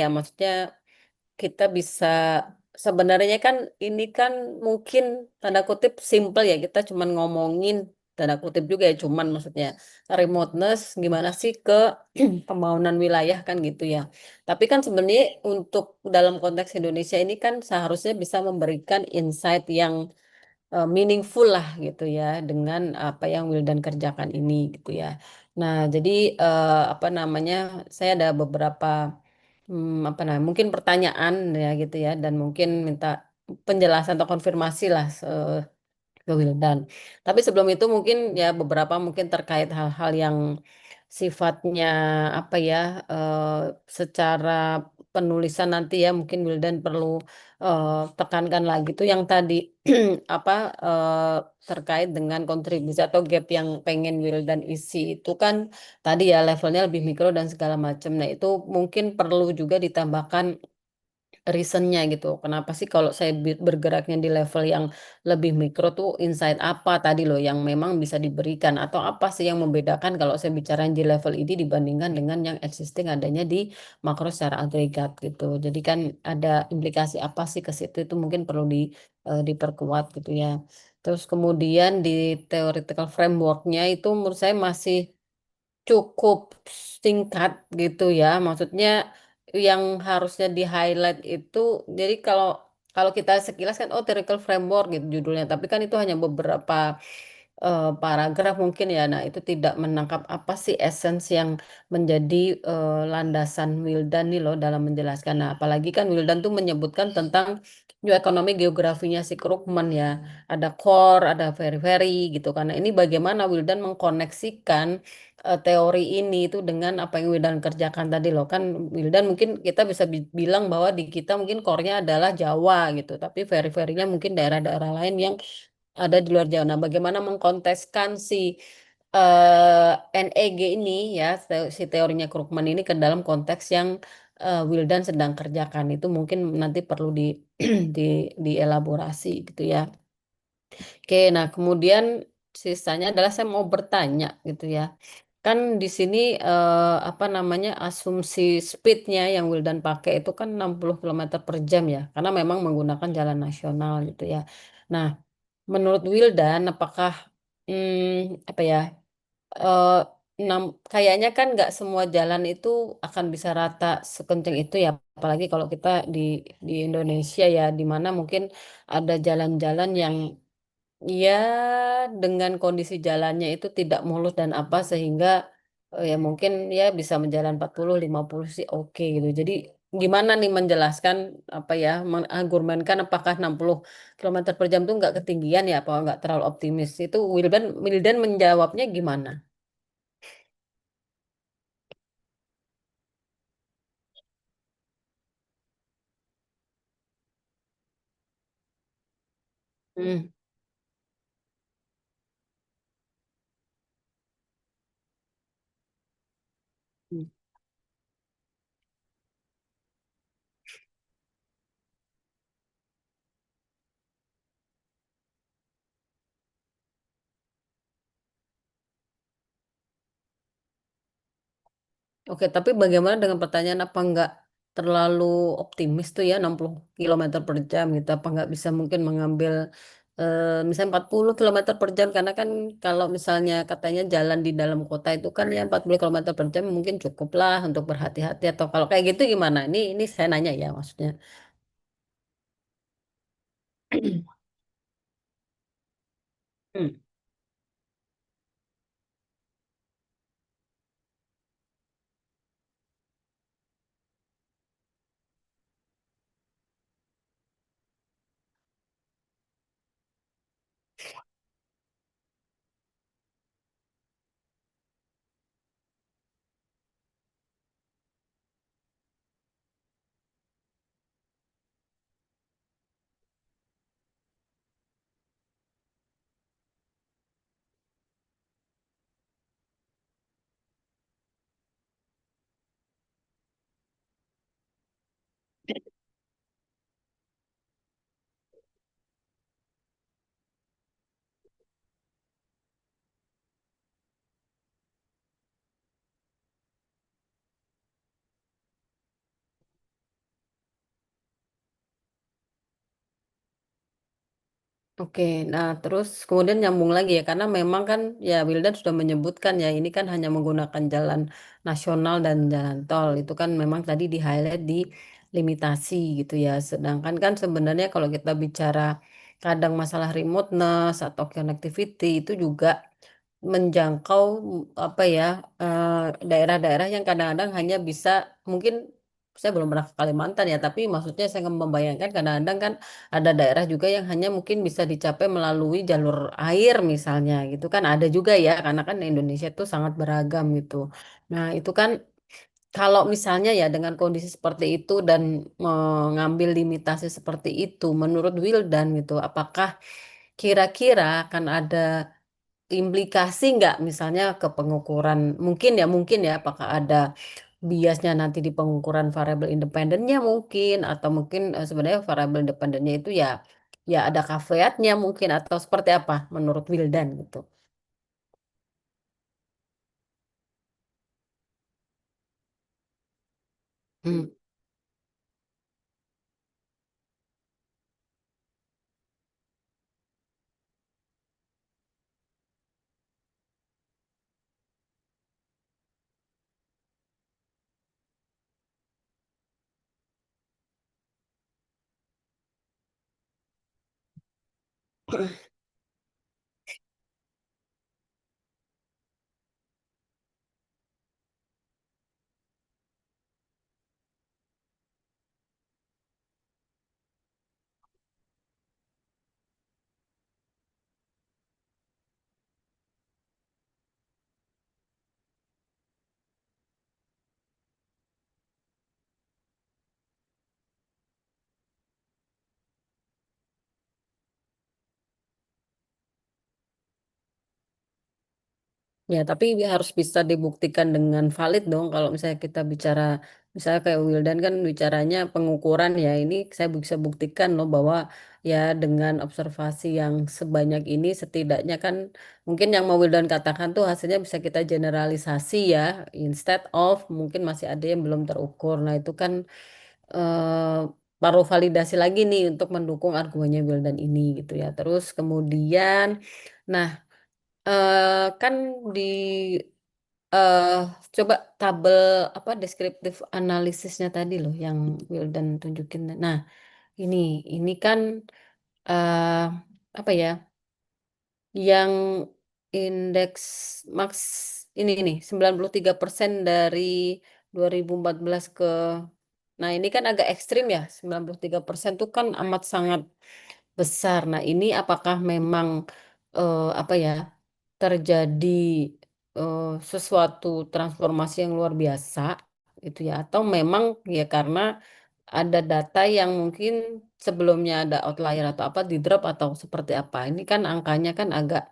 ya, maksudnya kita bisa sebenarnya kan ini kan mungkin tanda kutip "simple" ya, kita cuman ngomongin tanda kutip juga ya, cuman maksudnya remoteness gimana sih ke pembangunan wilayah kan gitu ya. Tapi kan sebenarnya untuk dalam konteks Indonesia ini kan seharusnya bisa memberikan insight yang meaningful lah gitu ya dengan apa yang Wildan kerjakan ini gitu ya. Nah jadi, apa namanya, saya ada beberapa, apa namanya, mungkin pertanyaan ya gitu ya dan mungkin minta penjelasan atau konfirmasi lah ke Wildan. Tapi sebelum itu mungkin ya beberapa mungkin terkait hal-hal yang sifatnya apa ya, secara penulisan nanti ya mungkin Wildan perlu, tekankan lagi tuh yang tadi apa, terkait dengan kontribusi atau gap yang pengen Wildan isi itu kan tadi ya levelnya lebih mikro dan segala macam. Nah itu mungkin perlu juga ditambahkan reason-nya gitu. Kenapa sih kalau saya bergeraknya di level yang lebih mikro tuh insight apa tadi loh yang memang bisa diberikan atau apa sih yang membedakan kalau saya bicara di level ini dibandingkan dengan yang existing adanya di makro secara agregat gitu. Jadi kan ada implikasi apa sih ke situ itu mungkin perlu diperkuat gitu ya. Terus kemudian di theoretical framework-nya itu menurut saya masih cukup singkat gitu ya, maksudnya yang harusnya di-highlight itu jadi kalau kalau kita sekilas kan, oh theoretical framework gitu judulnya, tapi kan itu hanya beberapa, paragraf mungkin ya. Nah, itu tidak menangkap apa sih essence yang menjadi, landasan Wildan nih loh dalam menjelaskan. Nah, apalagi kan Wildan tuh menyebutkan tentang new economy geografinya si Krugman ya, ada core, ada very-very gitu kan. Nah, ini bagaimana Wildan mengkoneksikan teori ini itu dengan apa yang Wildan kerjakan tadi loh. Kan Wildan mungkin kita bisa bilang bahwa di kita mungkin core-nya adalah Jawa gitu, tapi veri-verinya mungkin daerah-daerah lain yang ada di luar Jawa. Nah, bagaimana mengkonteskan si NEG ini ya, si teorinya Krugman ini ke dalam konteks yang Wildan sedang kerjakan itu mungkin nanti perlu di dielaborasi gitu ya. Oke, nah kemudian sisanya adalah saya mau bertanya gitu ya. Kan di sini, apa namanya, asumsi speed-nya yang Wildan pakai itu kan 60 kilometer per jam ya, karena memang menggunakan jalan nasional gitu ya. Nah, menurut Wildan apakah, apa ya, eee, kayaknya kan nggak semua jalan itu akan bisa rata sekencang itu ya, apalagi kalau kita di Indonesia ya, di mana mungkin ada jalan-jalan yang ya, dengan kondisi jalannya itu tidak mulus dan apa, sehingga, ya mungkin ya bisa menjalan 40, 50 sih oke gitu. Jadi gimana nih menjelaskan, apa ya, mengargumenkan apakah 60 kilometer per jam tuh nggak ketinggian ya, apa nggak terlalu optimis? Itu Wildan Wildan menjawabnya gimana? Mmm, mhm. Oke, tapi bagaimana dengan pertanyaan apa nggak terlalu optimis tuh ya 60 kilometer per jam gitu, apa nggak bisa mungkin mengambil, misalnya 40 kilometer per jam karena kan kalau misalnya katanya jalan di dalam kota itu kan ya 40 kilometer per jam mungkin cukuplah untuk berhati-hati atau kalau kayak gitu gimana? Ini saya nanya ya maksudnya. Mmm, Oke, nah terus kemudian nyambung lagi ya, karena memang kan ya Wildan sudah menyebutkan ya ini kan hanya menggunakan jalan nasional dan jalan tol. Itu kan memang tadi di highlight di limitasi gitu ya. Sedangkan kan sebenarnya kalau kita bicara kadang masalah remoteness atau connectivity itu juga menjangkau apa ya daerah-daerah yang kadang-kadang hanya bisa mungkin saya belum pernah ke Kalimantan ya, tapi maksudnya saya membayangkan kadang-kadang kan ada daerah juga yang hanya mungkin bisa dicapai melalui jalur air misalnya gitu kan ada juga ya karena kan Indonesia itu sangat beragam gitu. Nah, itu kan kalau misalnya ya dengan kondisi seperti itu dan mengambil limitasi seperti itu menurut Wildan gitu, apakah kira-kira akan ada implikasi nggak misalnya ke pengukuran mungkin ya apakah ada biasnya nanti di pengukuran variabel independennya mungkin atau mungkin sebenarnya variabel independennya itu ya ya ada caveatnya mungkin atau seperti apa menurut Wildan gitu. Hmm. Ya, tapi harus bisa dibuktikan dengan valid dong. Kalau misalnya kita bicara, misalnya kayak Wildan kan bicaranya pengukuran ya. Ini saya bisa buktikan loh bahwa ya dengan observasi yang sebanyak ini setidaknya kan mungkin yang mau Wildan katakan tuh hasilnya bisa kita generalisasi ya. Instead of mungkin masih ada yang belum terukur. Nah itu kan baru validasi lagi nih untuk mendukung argumennya Wildan ini gitu ya. Terus kemudian, nah kan di eh coba tabel apa deskriptif analisisnya tadi loh yang Wildan tunjukin. Nah, ini ini kan eh apa ya? Yang indeks max ini 93% dari 2014 ke. Nah, ini kan agak ekstrim ya. 93% tuh kan amat sangat besar. Nah, ini apakah memang apa ya? Terjadi sesuatu transformasi yang luar biasa itu ya atau memang ya karena ada data yang mungkin sebelumnya ada outlier atau apa di drop atau seperti apa ini kan angkanya kan agak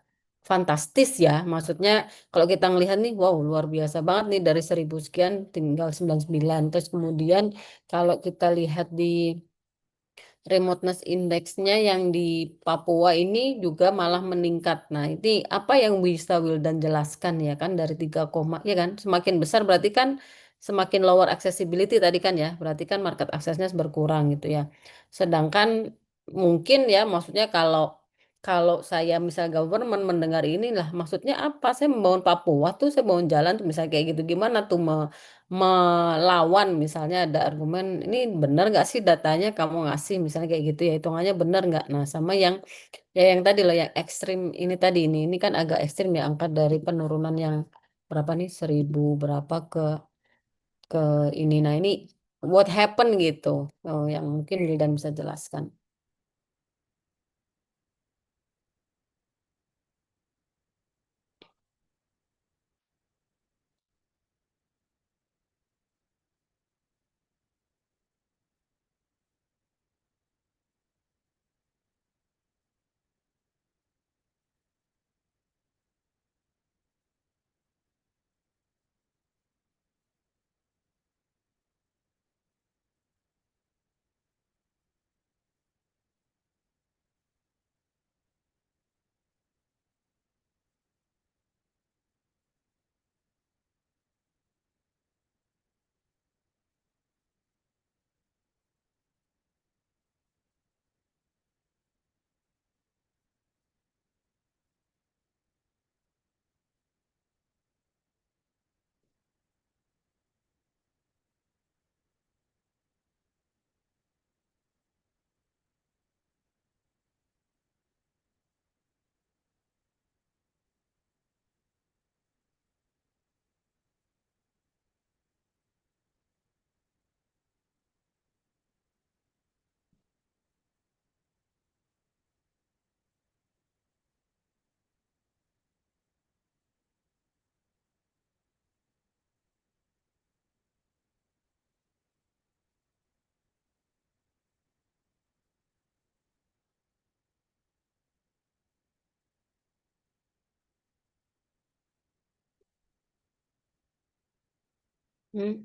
fantastis ya maksudnya kalau kita ngelihat nih wow luar biasa banget nih dari 1000 sekian tinggal 99 terus kemudian kalau kita lihat di remoteness index-nya yang di Papua ini juga malah meningkat. Nah, ini apa yang bisa Wildan jelaskan ya kan dari 3 koma ya kan semakin besar berarti kan semakin lower accessibility tadi kan ya. Berarti kan market aksesnya berkurang gitu ya. Sedangkan mungkin ya maksudnya kalau kalau saya misal government mendengar inilah maksudnya apa? Saya membangun Papua tuh saya bangun jalan tuh misalnya kayak gitu gimana tuh melawan misalnya ada argumen ini benar nggak sih datanya kamu ngasih misalnya kayak gitu ya hitungannya benar nggak nah sama yang ya yang tadi loh yang ekstrim ini tadi ini kan agak ekstrim ya angka dari penurunan yang berapa nih 1000 berapa ke ini nah ini what happened gitu oh, yang mungkin Wildan bisa jelaskan. Hmm.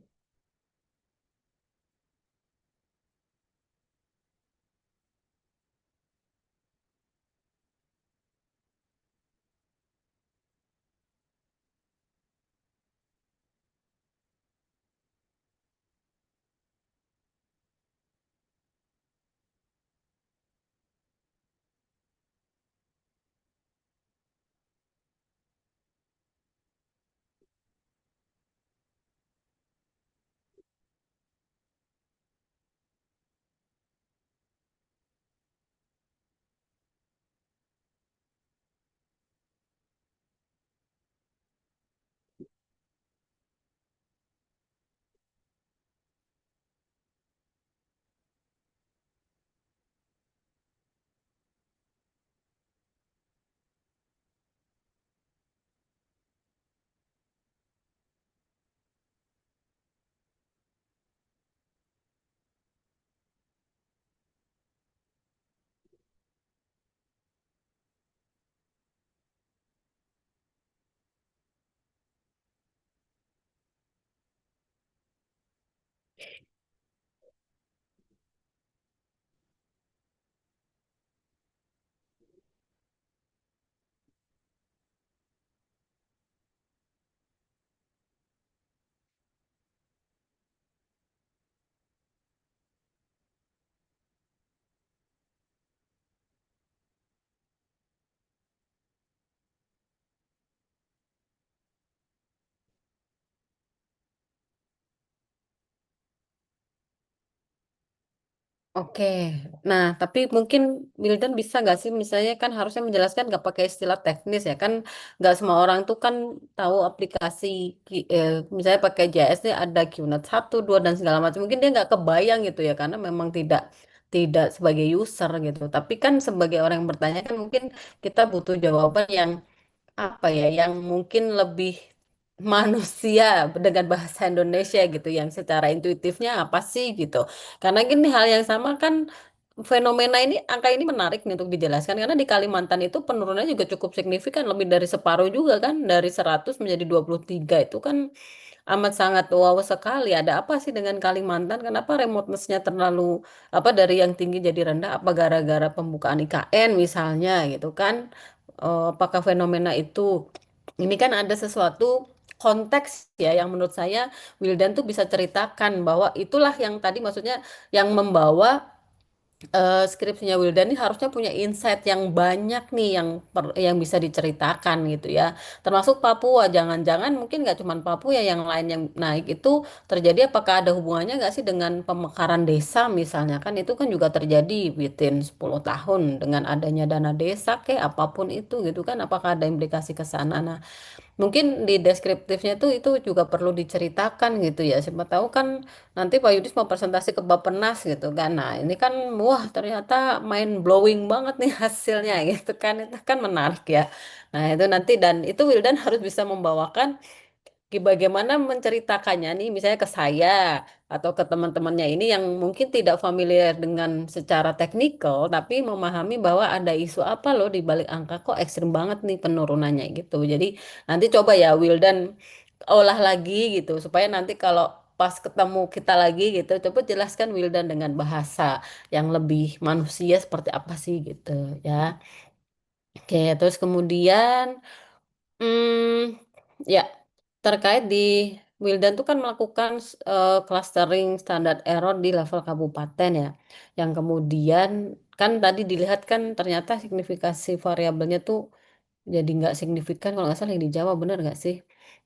Oke, nah tapi mungkin Wildan bisa nggak sih misalnya kan harusnya menjelaskan nggak pakai istilah teknis ya kan nggak semua orang tuh kan tahu aplikasi misalnya pakai JS nih ada QNet 1, 2 dan segala macam mungkin dia nggak kebayang gitu ya karena memang tidak tidak sebagai user gitu tapi kan sebagai orang yang bertanya kan mungkin kita butuh jawaban yang apa ya yang mungkin lebih manusia dengan bahasa Indonesia gitu yang secara intuitifnya apa sih gitu. Karena gini hal yang sama kan fenomena ini angka ini menarik nih untuk dijelaskan karena di Kalimantan itu penurunannya juga cukup signifikan lebih dari separuh juga kan dari 100 menjadi 23 itu kan amat sangat wow sekali. Ada apa sih dengan Kalimantan? Kenapa remoteness-nya terlalu apa dari yang tinggi jadi rendah? Apa gara-gara pembukaan IKN misalnya gitu kan? Apakah fenomena itu? Ini kan ada sesuatu konteks ya yang menurut saya Wildan tuh bisa ceritakan bahwa itulah yang tadi maksudnya yang membawa skripsinya Wildan ini harusnya punya insight yang banyak nih yang bisa diceritakan gitu ya. Termasuk Papua, jangan-jangan mungkin nggak cuma Papua yang lain yang naik itu terjadi apakah ada hubungannya nggak sih dengan pemekaran desa misalnya kan itu kan juga terjadi within 10 tahun dengan adanya dana desa kayak apapun itu gitu kan apakah ada implikasi ke sana. Nah, mungkin di deskriptifnya tuh itu juga perlu diceritakan gitu ya. Siapa tahu kan nanti Pak Yudis mau presentasi ke Bappenas gitu kan. Nah, ini kan wah ternyata mind blowing banget nih hasilnya gitu kan. Itu kan menarik ya. Nah, itu nanti dan itu Wildan harus bisa membawakan bagaimana menceritakannya nih misalnya ke saya atau ke teman-temannya ini yang mungkin tidak familiar dengan secara teknikal tapi memahami bahwa ada isu apa loh di balik angka kok ekstrim banget nih penurunannya gitu. Jadi nanti coba ya Wildan olah lagi gitu supaya nanti kalau pas ketemu kita lagi gitu coba jelaskan Wildan dengan bahasa yang lebih manusia seperti apa sih gitu ya. Oke, terus kemudian ya, terkait di Wildan tuh kan melakukan clustering standar error di level kabupaten ya, yang kemudian kan tadi dilihat kan ternyata signifikasi variabelnya tuh jadi nggak signifikan kalau nggak salah yang di Jawa benar nggak sih?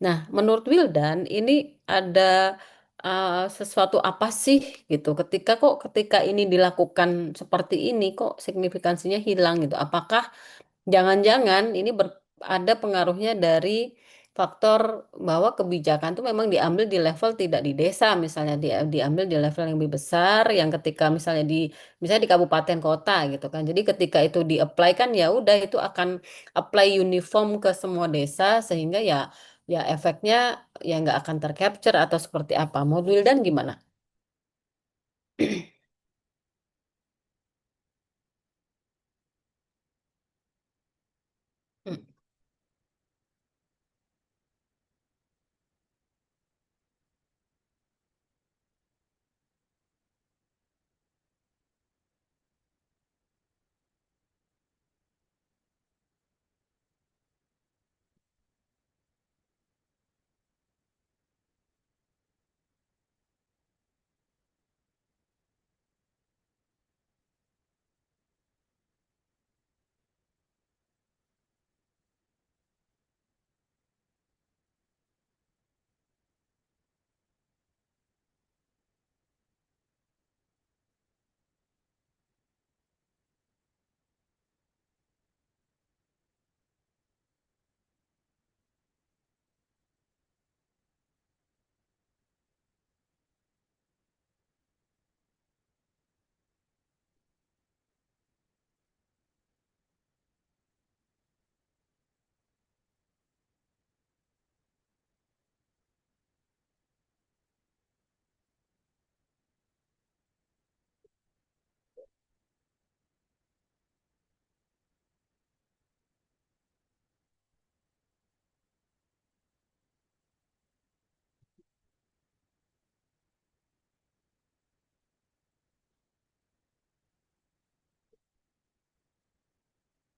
Nah, menurut Wildan ini ada sesuatu apa sih gitu? Ketika ini dilakukan seperti ini kok signifikansinya hilang gitu? Apakah jangan-jangan ini ada pengaruhnya dari faktor bahwa kebijakan itu memang diambil di level tidak di desa misalnya diambil di level yang lebih besar yang ketika misalnya di kabupaten kota gitu kan. Jadi ketika itu di-apply kan ya udah itu akan apply uniform ke semua desa sehingga ya ya efeknya ya nggak akan tercapture atau seperti apa. Modul dan gimana? Hmm.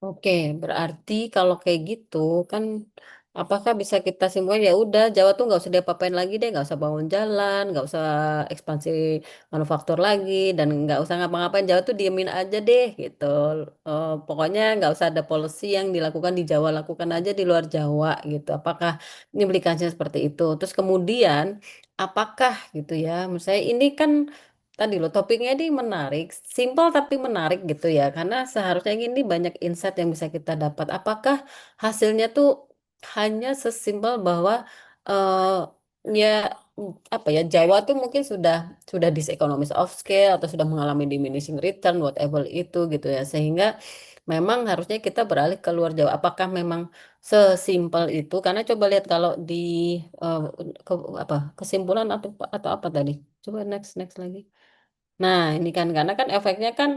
Oke, berarti kalau kayak gitu kan, apakah bisa kita simpulkan ya udah Jawa tuh nggak usah diapa-apain lagi deh, nggak usah bangun jalan, nggak usah ekspansi manufaktur lagi, dan nggak usah ngapa-ngapain Jawa tuh diemin aja deh gitu. Pokoknya nggak usah ada policy yang dilakukan di Jawa, lakukan aja di luar Jawa gitu. Apakah ini implikasinya seperti itu? Terus kemudian apakah gitu ya, misalnya ini kan tadi loh topiknya ini menarik, simpel tapi menarik gitu ya. Karena seharusnya ini banyak insight yang bisa kita dapat. Apakah hasilnya tuh hanya sesimpel bahwa eh ya apa ya Jawa tuh mungkin sudah diseconomies of scale atau sudah mengalami diminishing return whatever itu gitu ya. Sehingga memang harusnya kita beralih ke luar Jawa. Apakah memang sesimpel itu? Karena coba lihat kalau di eh, ke, apa kesimpulan atau apa tadi? Coba next next lagi. Nah, ini kan karena kan efeknya kan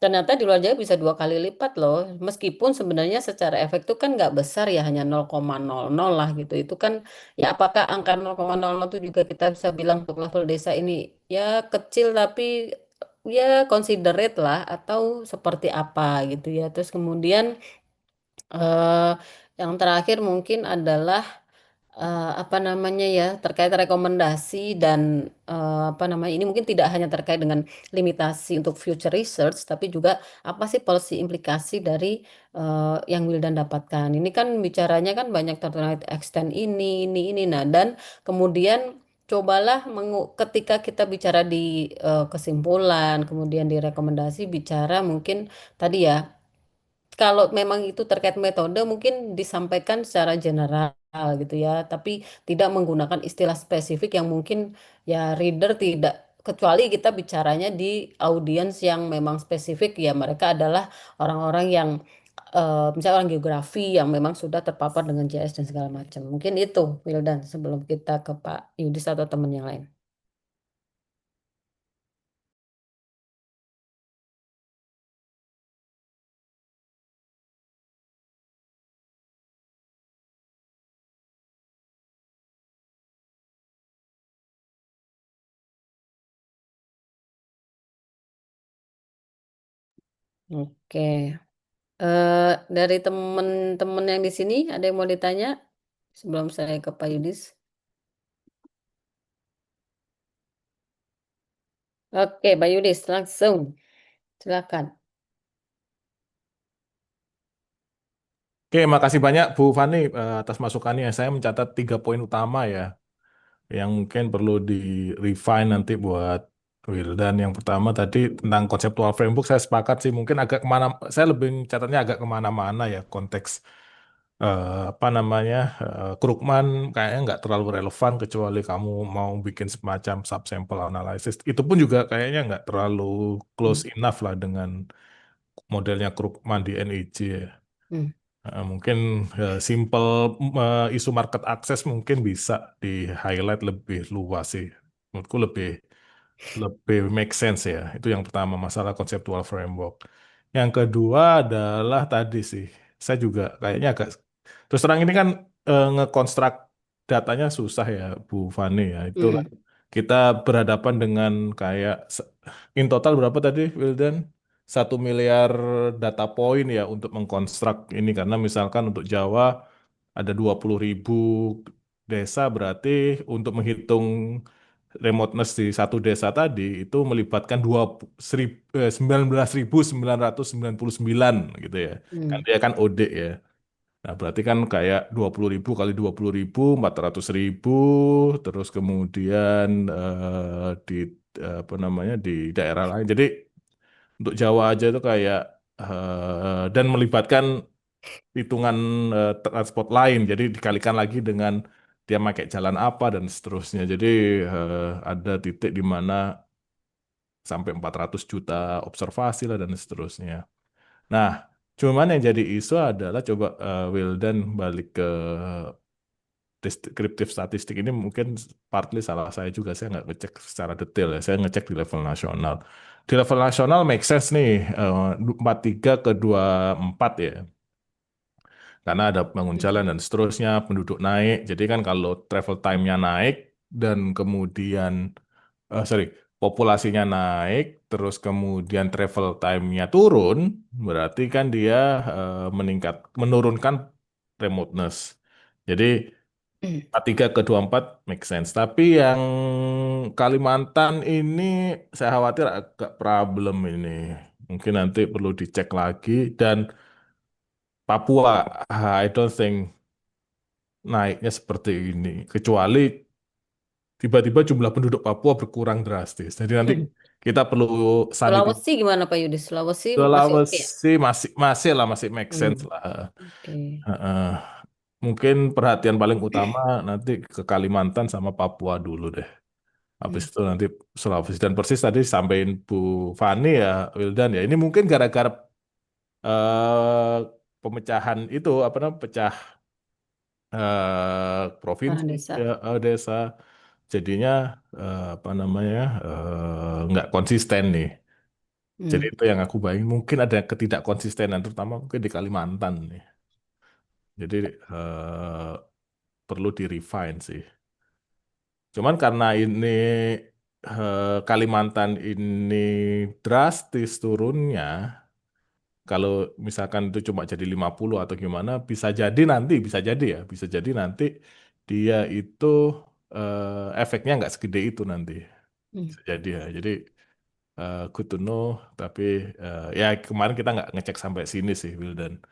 ternyata di luar Jawa bisa 2 kali lipat loh. Meskipun sebenarnya secara efek itu kan nggak besar ya, hanya 0,00 lah gitu. Itu kan ya apakah angka 0,00 itu juga kita bisa bilang untuk level desa ini ya kecil tapi ya considerate lah atau seperti apa gitu ya. Terus kemudian eh, yang terakhir mungkin adalah apa namanya ya terkait rekomendasi dan apa namanya ini mungkin tidak hanya terkait dengan limitasi untuk future research tapi juga apa sih policy implikasi dari yang Wildan dapatkan ini kan bicaranya kan banyak terkait extend ini nah dan kemudian cobalah ketika kita bicara di kesimpulan kemudian di rekomendasi bicara mungkin tadi ya kalau memang itu terkait metode mungkin disampaikan secara general gitu ya, tapi tidak menggunakan istilah spesifik yang mungkin ya reader tidak kecuali kita bicaranya di audiens yang memang spesifik ya mereka adalah orang-orang yang misalnya orang geografi yang memang sudah terpapar dengan JS dan segala macam. Mungkin itu Wildan sebelum kita ke Pak Yudis atau teman yang lain. Oke. Dari teman-teman yang di sini ada yang mau ditanya sebelum saya ke Pak Yudis? Oke, Pak Yudis, langsung. Silakan. Oke, makasih banyak Bu Fani atas masukannya. Saya mencatat 3 poin utama ya, yang mungkin perlu di-refine nanti buat Wildan. Yang pertama tadi tentang konseptual framework, saya sepakat sih. Mungkin agak kemana, saya lebih catatnya agak kemana-mana ya konteks apa namanya, Krugman kayaknya nggak terlalu relevan kecuali kamu mau bikin semacam subsample analysis. Itu pun juga kayaknya nggak terlalu Hmm. close enough lah dengan modelnya Krugman di NEJ ya. Hmm. Mungkin simple isu market access mungkin bisa di highlight lebih luas sih. Menurutku lebih lebih make sense ya. Itu yang pertama masalah konseptual framework. Yang kedua adalah tadi sih, saya juga kayaknya agak terus terang ini kan ngekonstruk datanya susah ya Bu Fani ya. Itulah Hmm. kita berhadapan dengan kayak in total berapa tadi Wildan? 1 miliar data point ya untuk mengkonstruk ini karena misalkan untuk Jawa ada 20.000 desa berarti untuk menghitung remoteness di satu desa tadi itu melibatkan 19.999 gitu ya. Kan Hmm. dia kan OD ya. Nah, berarti kan kayak 20.000 kali 20.000, 400.000, terus kemudian di apa namanya di daerah lain. Jadi untuk Jawa aja itu kayak dan melibatkan hitungan transport lain. Jadi dikalikan lagi dengan dia pakai jalan apa dan seterusnya. Jadi ada titik di mana sampai 400 juta observasi lah dan seterusnya. Nah, cuman yang jadi isu adalah coba Wildan balik ke deskriptif statistik ini mungkin partly salah saya juga. Saya nggak ngecek secara detail ya. Saya ngecek di level nasional. Di level nasional make sense nih 43 ke 24 ya. Karena ada bangun jalan dan seterusnya, penduduk naik. Jadi kan kalau travel time-nya naik dan kemudian sorry, populasinya naik, terus kemudian travel time-nya turun, berarti kan dia menurunkan remoteness. Jadi A3 ke 24 make sense. Tapi yang Kalimantan ini saya khawatir agak problem ini. Mungkin nanti perlu dicek lagi. Dan Papua, I don't think naiknya seperti ini. Kecuali tiba-tiba jumlah penduduk Papua berkurang drastis. Jadi nanti kita perlu sanity. Sulawesi gimana Pak Yudi? Sulawesi masih oke ya? Sulawesi masih masih lah, masih make sense Hmm, lah. oke. Heeh. Mungkin perhatian paling utama nanti ke Kalimantan sama Papua dulu deh. Habis Hmm. itu nanti Sulawesi, dan persis tadi sampaikan Bu Fani ya, Wildan ya. Ini mungkin gara-gara eh, pemecahan itu apa namanya, pecah Tanah provinsi, desa. desa, jadinya apa namanya, nggak konsisten nih. Jadi Hmm. itu yang aku bayangin, mungkin ada ketidakkonsistenan terutama mungkin di Kalimantan nih. Jadi perlu di refine sih. Cuman karena ini Kalimantan ini drastis turunnya, kalau misalkan itu cuma jadi 50 atau gimana, bisa jadi nanti dia itu efeknya nggak segede itu nanti. Hmm. Bisa jadi ya. Jadi good to know, tapi ya kemarin kita nggak ngecek sampai sini sih, Wildan.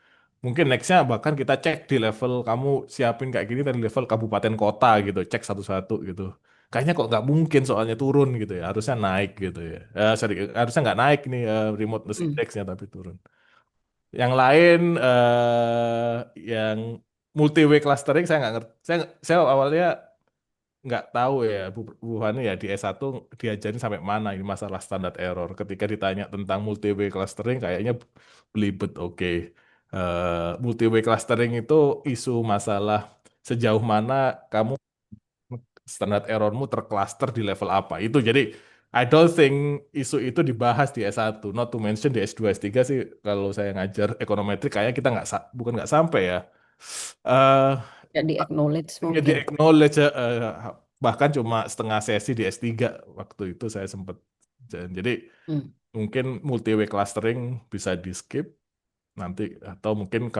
Mungkin nextnya bahkan kita cek di level kamu siapin kayak gini dari level kabupaten kota gitu, cek satu-satu gitu. Kayaknya kok nggak mungkin soalnya turun gitu ya, harusnya naik gitu ya. Sorry, harusnya nggak naik nih remoteness Hmm. indexnya tapi turun. Yang lain yang multi way clustering saya nggak ngerti. Saya awalnya nggak tahu ya Bu Fani ya di S1 diajarin sampai mana ini masalah standar error. Ketika ditanya tentang multi-way clustering kayaknya belibet. Oke. Multi-way clustering itu isu masalah sejauh mana kamu standar errormu tercluster di level apa. Itu jadi I don't think isu itu dibahas di S1. Not to mention di S2 S3 sih kalau saya ngajar ekonometrik kayaknya kita bukan nggak sampai ya. Eh Jadi acknowledge Ya di mungkin. acknowledge bahkan cuma setengah sesi di S3 waktu itu saya sempat. Jadi Hmm. mungkin multi-way clustering bisa di skip nanti, atau mungkin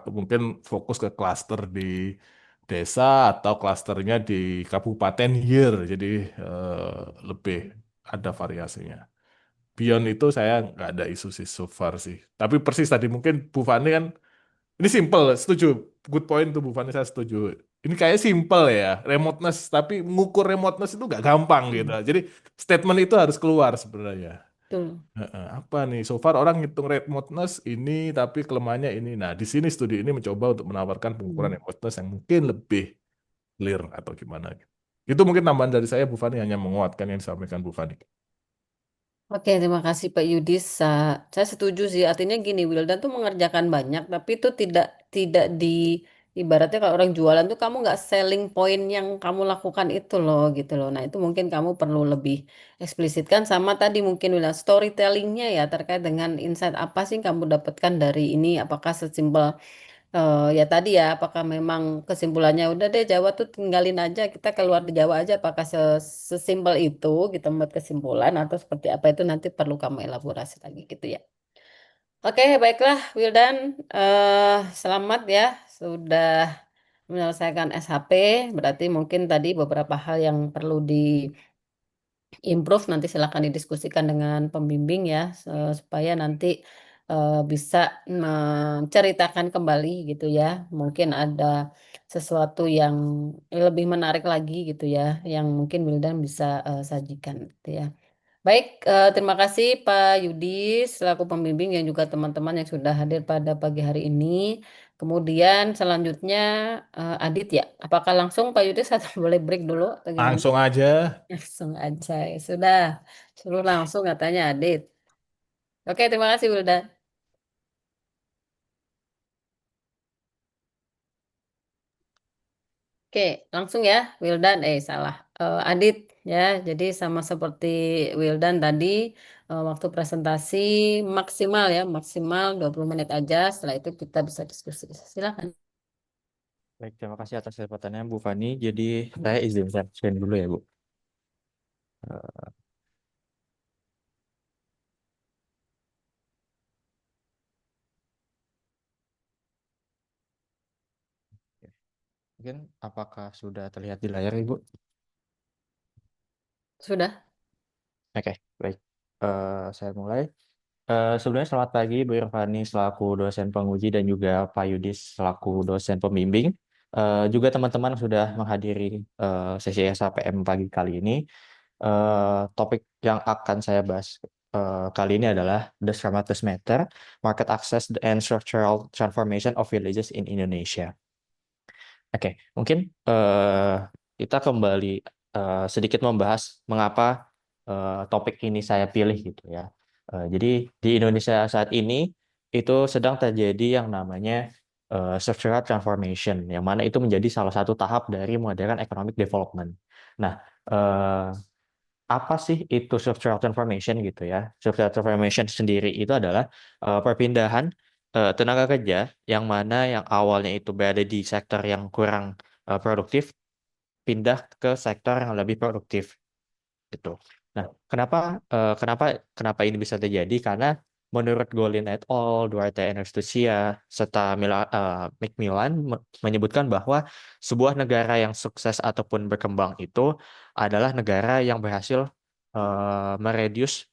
mungkin fokus ke cluster di desa atau clusternya di kabupaten year, jadi lebih ada variasinya. Beyond itu saya nggak ada isu sih so far sih. Tapi persis tadi mungkin Bu Fani kan ini simple, setuju. Good point tuh Bu Fani, saya setuju. Ini kayak simple ya, remoteness. Tapi mengukur remoteness itu nggak gampang gitu. Hmm. Jadi statement itu harus keluar sebenarnya. Betul. Heeh, apa nih? So far orang ngitung remoteness ini, tapi kelemahannya ini. Nah, di sini studi ini mencoba untuk menawarkan pengukuran Hmm. remoteness yang mungkin lebih clear atau gimana gitu. Itu mungkin tambahan dari saya, Bu Fani, hanya menguatkan yang disampaikan Bu Fani. Oke, terima kasih Pak Yudis. Saya setuju sih. Artinya gini, Wildan tuh mengerjakan banyak, tapi itu tidak di ibaratnya kalau orang jualan tuh kamu nggak selling point yang kamu lakukan itu loh gitu loh. Nah itu mungkin kamu perlu lebih eksplisitkan sama tadi mungkin Wildan storytellingnya ya terkait dengan insight apa sih yang kamu dapatkan dari ini. Apakah sesimpel ya tadi ya, apakah memang kesimpulannya udah deh Jawa tuh tinggalin aja, kita keluar di Jawa aja, apakah sesimpel itu kita membuat kesimpulan atau seperti apa itu nanti perlu kamu elaborasi lagi gitu ya. Oke, baiklah Wildan, selamat ya sudah menyelesaikan SHP, berarti mungkin tadi beberapa hal yang perlu improve nanti silakan didiskusikan dengan pembimbing ya supaya nanti bisa menceritakan kembali gitu ya. Mungkin ada sesuatu yang lebih menarik lagi gitu ya yang mungkin Wildan bisa sajikan gitu ya. Baik, terima kasih Pak Yudi selaku pembimbing yang juga teman-teman yang sudah hadir pada pagi hari ini. Kemudian selanjutnya Adit ya. Apakah langsung Pak Yudi atau boleh break dulu atau gimana? Langsung aja. Langsung aja ya sudah suruh langsung katanya Adit. Oke terima kasih Wildan. Oke langsung ya Wildan salah. Adit ya jadi sama seperti Wildan tadi waktu presentasi maksimal ya maksimal 20 menit aja setelah itu kita bisa diskusi silakan. Baik, terima kasih atas kesempatannya Bu Fani. Jadi saya izin share screen dulu ya Bu. Mungkin apakah sudah terlihat di layar, Ibu? Sudah. Oke, baik. Saya mulai. Sebelumnya selamat pagi Bu Irvani selaku dosen penguji dan juga Pak Yudis selaku dosen pembimbing. Juga teman-teman sudah menghadiri sesi SHPM pagi kali ini. Topik yang akan saya bahas kali ini adalah Does Ramatus Matter? Market Access and Structural Transformation of Villages in Indonesia. Oke, mungkin kita kembali sedikit membahas mengapa topik ini saya pilih gitu ya. Jadi di Indonesia saat ini itu sedang terjadi yang namanya structural transformation, yang mana itu menjadi salah satu tahap dari modern economic development. Nah, eh, apa sih itu structural transformation gitu ya? Structural transformation sendiri itu adalah perpindahan tenaga kerja yang mana yang awalnya itu berada di sektor yang kurang produktif pindah ke sektor yang lebih produktif gitu. Nah, kenapa kenapa ini bisa terjadi? Karena menurut Golin et al., Duarte and Restuccia, serta Macmillan menyebutkan bahwa sebuah negara yang sukses ataupun berkembang itu adalah negara yang berhasil meredius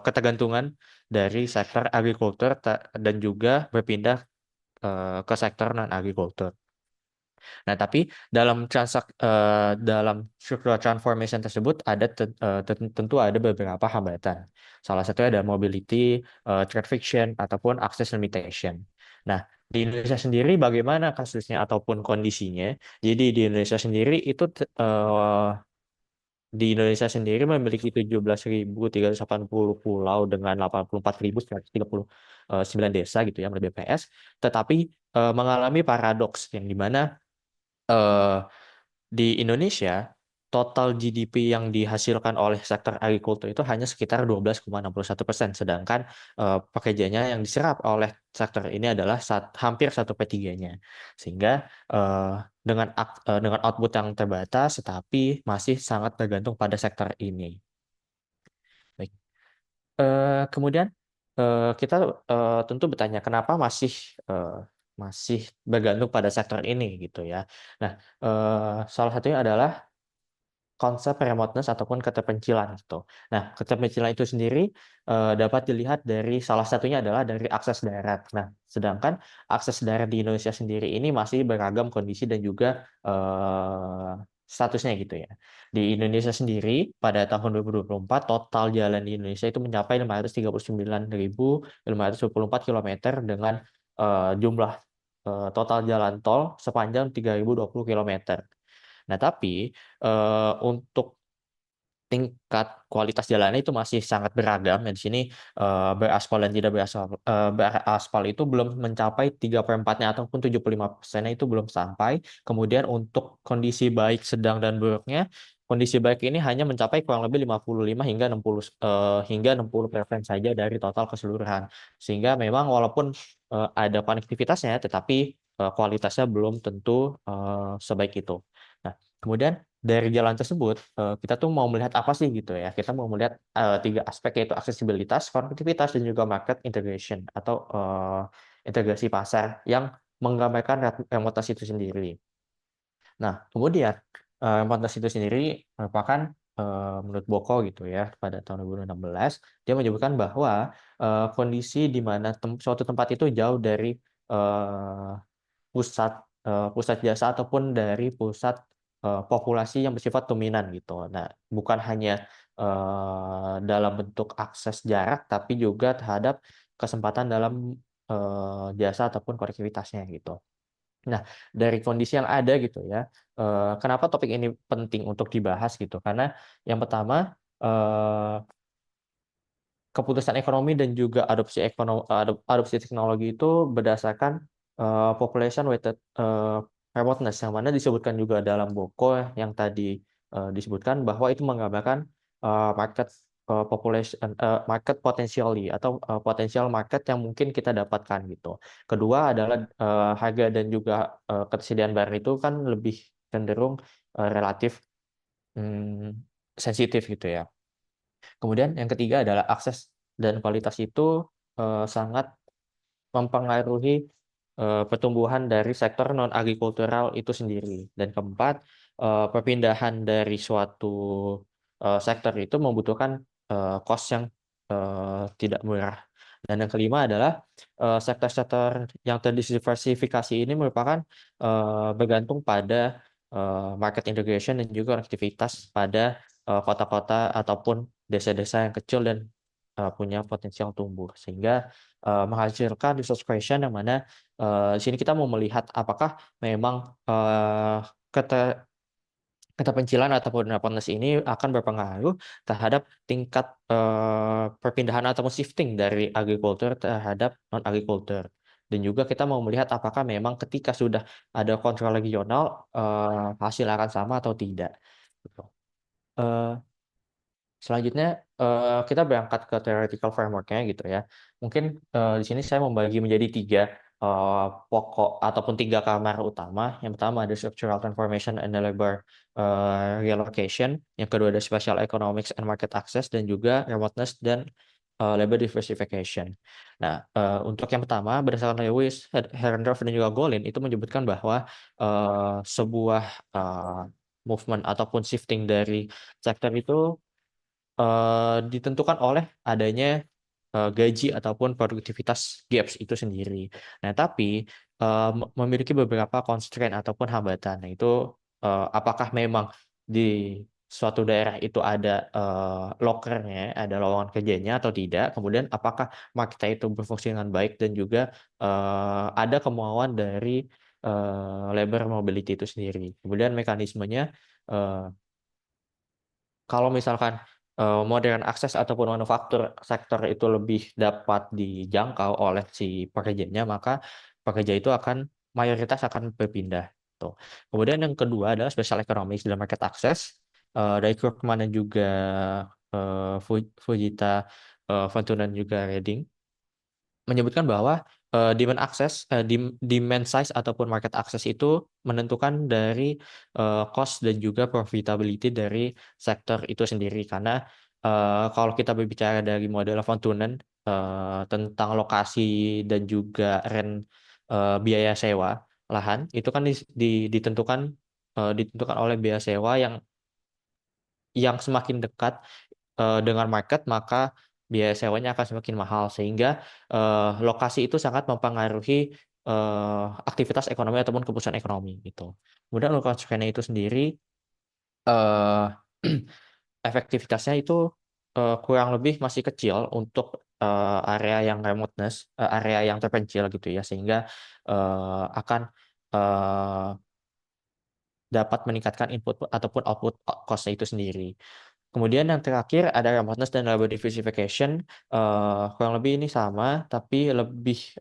ketergantungan dari sektor agrikultur dan juga berpindah ke sektor non-agrikultur. Nah, tapi dalam structural transformation tersebut tentu ada beberapa hambatan. Salah satunya ada mobility, trade friction, ataupun access limitation. Nah, di Indonesia sendiri bagaimana kasusnya ataupun kondisinya? Jadi di Indonesia sendiri itu di Indonesia sendiri memiliki 17.380 pulau dengan 84.139 desa gitu ya menurut BPS, tetapi mengalami paradoks yang dimana eh, di Indonesia, total GDP yang dihasilkan oleh sektor agrikultur itu hanya sekitar 12,61%, sedangkan pekerjanya yang diserap oleh sektor ini adalah hampir 1/3-nya. Sehingga eh, dengan output yang terbatas, tetapi masih sangat tergantung pada sektor ini. Baik. Kemudian kita tentu bertanya kenapa eh, masih bergantung pada sektor ini gitu ya. Nah, salah satunya adalah konsep remoteness ataupun keterpencilan gitu. Nah, keterpencilan itu sendiri dapat dilihat dari salah satunya adalah dari akses darat. Nah, sedangkan akses darat di Indonesia sendiri ini masih beragam kondisi dan juga statusnya gitu ya. Di Indonesia sendiri pada tahun 2024 total jalan di Indonesia itu mencapai 539.524 kilometer dengan jumlah total jalan tol sepanjang 3.020 kilometer. Nah, tapi untuk tingkat kualitas jalannya itu masih sangat beragam. Ya, di sini beraspal dan tidak beraspal itu belum mencapai 3/4-nya ataupun 75%-nya itu belum sampai. Kemudian untuk kondisi baik, sedang, dan buruknya, kondisi baik ini hanya mencapai kurang lebih 55 hingga 60% saja dari total keseluruhan. Sehingga memang walaupun ada konektivitasnya, tetapi kualitasnya belum tentu sebaik itu. Nah, kemudian dari jalan tersebut kita tuh mau melihat apa sih gitu ya, kita mau melihat tiga aspek yaitu aksesibilitas, konektivitas, dan juga market integration atau integrasi pasar yang menggambarkan remotas itu sendiri. Nah, kemudian remotas itu sendiri merupakan menurut Boko gitu ya pada tahun 2016 dia menyebutkan bahwa kondisi di mana suatu tempat itu jauh dari eh, pusat pusat jasa ataupun dari pusat populasi yang bersifat dominan gitu. Nah, bukan hanya dalam bentuk akses jarak, tapi juga terhadap kesempatan dalam jasa ataupun konektivitasnya gitu. Nah, dari kondisi yang ada gitu ya, kenapa topik ini penting untuk dibahas gitu? Karena yang pertama, eh, keputusan ekonomi dan juga adopsi teknologi itu berdasarkan population weighted remoteness yang mana disebutkan juga dalam Boko yang tadi disebutkan bahwa itu menggambarkan market market potentially atau potensial market yang mungkin kita dapatkan gitu. Kedua adalah harga dan juga ketersediaan barang itu kan lebih cenderung relatif hmm, sensitif gitu ya. Kemudian yang ketiga adalah akses dan kualitas itu sangat mempengaruhi pertumbuhan dari sektor non agrikultural itu sendiri. Dan keempat, perpindahan dari suatu sektor itu membutuhkan cost yang tidak murah. Dan yang kelima adalah sektor-sektor yang terdiversifikasi ini merupakan bergantung pada market integration dan juga aktivitas pada kota-kota ataupun desa-desa yang kecil dan punya potensial tumbuh, sehingga menghasilkan resource creation yang mana di sini kita mau melihat apakah memang keterpencilan ataupun raponess ini akan berpengaruh terhadap tingkat perpindahan ataupun shifting dari agrikultur terhadap non agrikultur. Dan juga kita mau melihat apakah memang ketika sudah ada kontrol regional hasil akan sama atau tidak. Gitu. Selanjutnya kita berangkat ke theoretical framework-nya gitu ya. Mungkin di sini saya membagi menjadi tiga pokok ataupun tiga kamar utama. Yang pertama ada structural transformation and labor reallocation. Yang kedua ada spatial economics and market access, dan juga remoteness dan labor diversification. Nah, untuk yang pertama berdasarkan Lewis, Herendorf dan juga Golin itu menyebutkan bahwa sebuah movement ataupun shifting dari sektor itu ditentukan oleh adanya gaji ataupun produktivitas gaps itu sendiri. Nah, tapi memiliki beberapa constraint ataupun hambatan. Nah, itu apakah memang di suatu daerah itu ada lokernya, ada lowongan kerjanya atau tidak. Kemudian apakah market itu berfungsi dengan baik, dan juga ada kemauan dari labor mobility itu sendiri. Kemudian mekanismenya, kalau misalkan modern akses ataupun manufaktur sektor itu lebih dapat dijangkau oleh si pekerjanya, maka pekerja itu mayoritas akan berpindah. Tuh. Kemudian yang kedua adalah special economics dan market access. Dari Krugman dan juga Fujita, Van dan juga Redding menyebutkan bahwa demand size ataupun market access itu menentukan dari cost dan juga profitability dari sektor itu sendiri. Karena kalau kita berbicara dari model Van Tunen tentang lokasi dan juga rent, biaya sewa lahan itu kan ditentukan oleh biaya sewa yang semakin dekat dengan market, maka biaya sewanya akan semakin mahal, sehingga lokasi itu sangat mempengaruhi aktivitas ekonomi ataupun keputusan ekonomi gitu. Kemudian untuk konsekuensinya itu sendiri, eh, efektivitasnya itu kurang lebih masih kecil untuk area yang remoteness, area yang terpencil gitu ya, sehingga akan dapat meningkatkan input ataupun output cost-nya itu sendiri. Kemudian yang terakhir ada remoteness dan labor diversification. Kurang lebih ini sama, tapi lebih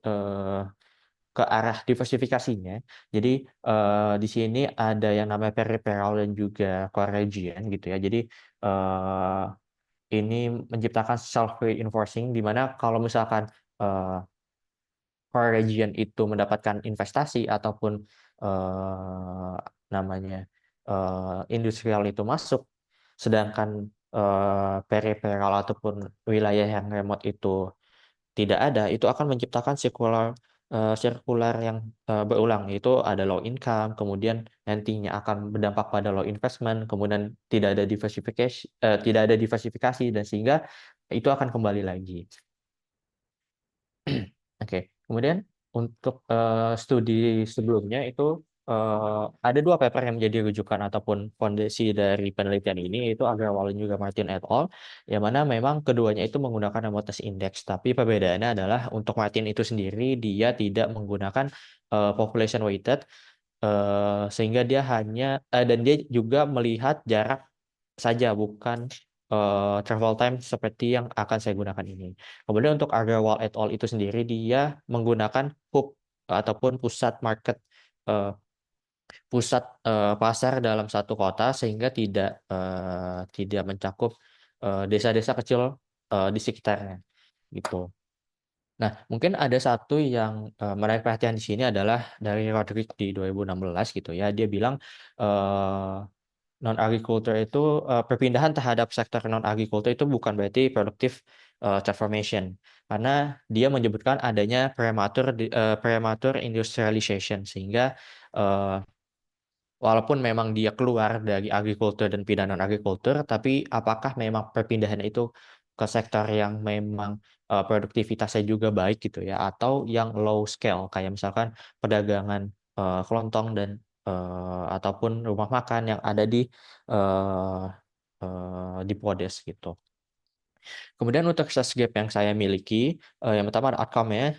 ke arah diversifikasinya. Jadi di sini ada yang namanya peripheral dan juga core region gitu ya. Jadi ini menciptakan self reinforcing, di mana kalau misalkan core region itu mendapatkan investasi ataupun namanya industrial itu masuk, sedangkan peripheral ataupun wilayah yang remote itu tidak ada, itu akan menciptakan sirkular yang berulang, yaitu ada low income, kemudian nantinya akan berdampak pada low investment, kemudian tidak ada diversifikasi, dan sehingga itu akan kembali lagi. Oke, kemudian untuk studi sebelumnya itu ada dua paper yang menjadi rujukan ataupun fondasi dari penelitian ini, yaitu Agrawal dan juga Martin et al., yang mana memang keduanya itu menggunakan remoteness index, tapi perbedaannya adalah untuk Martin itu sendiri dia tidak menggunakan population weighted, sehingga dia dan dia juga melihat jarak saja, bukan travel time seperti yang akan saya gunakan ini. Kemudian untuk Agrawal et al. Itu sendiri dia menggunakan hub ataupun pusat pasar dalam satu kota, sehingga tidak mencakup desa-desa kecil di sekitarnya gitu. Nah, mungkin ada satu yang menarik perhatian di sini adalah dari Roderick di 2016 gitu ya. Dia bilang non agriculture itu perpindahan terhadap sektor non agriculture itu bukan berarti produktif transformation, karena dia menyebutkan adanya premature industrialization, sehingga eh, walaupun memang dia keluar dari agrikultur dan pindah non agrikultur, tapi apakah memang perpindahan itu ke sektor yang memang produktivitasnya juga baik gitu ya, atau yang low scale kayak misalkan perdagangan kelontong dan ataupun rumah makan yang ada eh, di Podes gitu. Kemudian untuk research gap yang saya miliki, yang pertama ada outcome-nya.